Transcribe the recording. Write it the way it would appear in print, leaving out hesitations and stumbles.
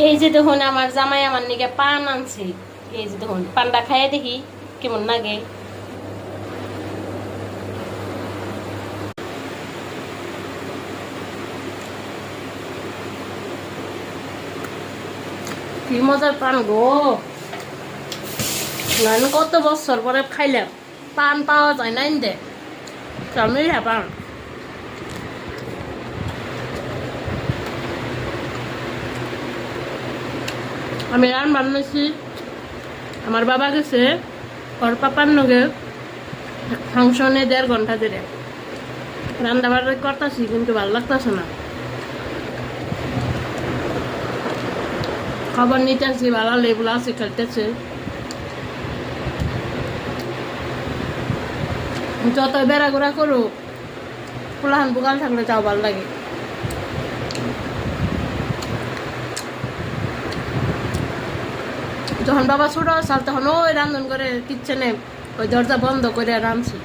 এই যে দেখুন আমার জামাই আমার নিকে পান আনছে। এই যে দেখুন পানটা খাইয়ে দেখি কেমন লাগে। কি মজার পান গো, নাইন কত বছর পরে খাইলাম। পান পাওয়া যায় না ইন্দে চামিল পান। আমি রান বানাইছি, আমার বাবা গেছে ওর পাপার নগে ফাংশনে 1.5 ঘন্টা ধরে রান্না বান্না করতেছি, কিন্তু ভালো লাগতেছে না। খবর নিতে আসছি, ভালো লেবুলো আছে খেলতেছে। যত বেড়া ঘোরা করুক পোলাহান বোকাল থাকলে তাও ভালো লাগে। যখন বাবা ছোট আসাল তখন ওই রান্ধন করে কিচেনে ওই দরজা বন্ধ করে রাঁধছি।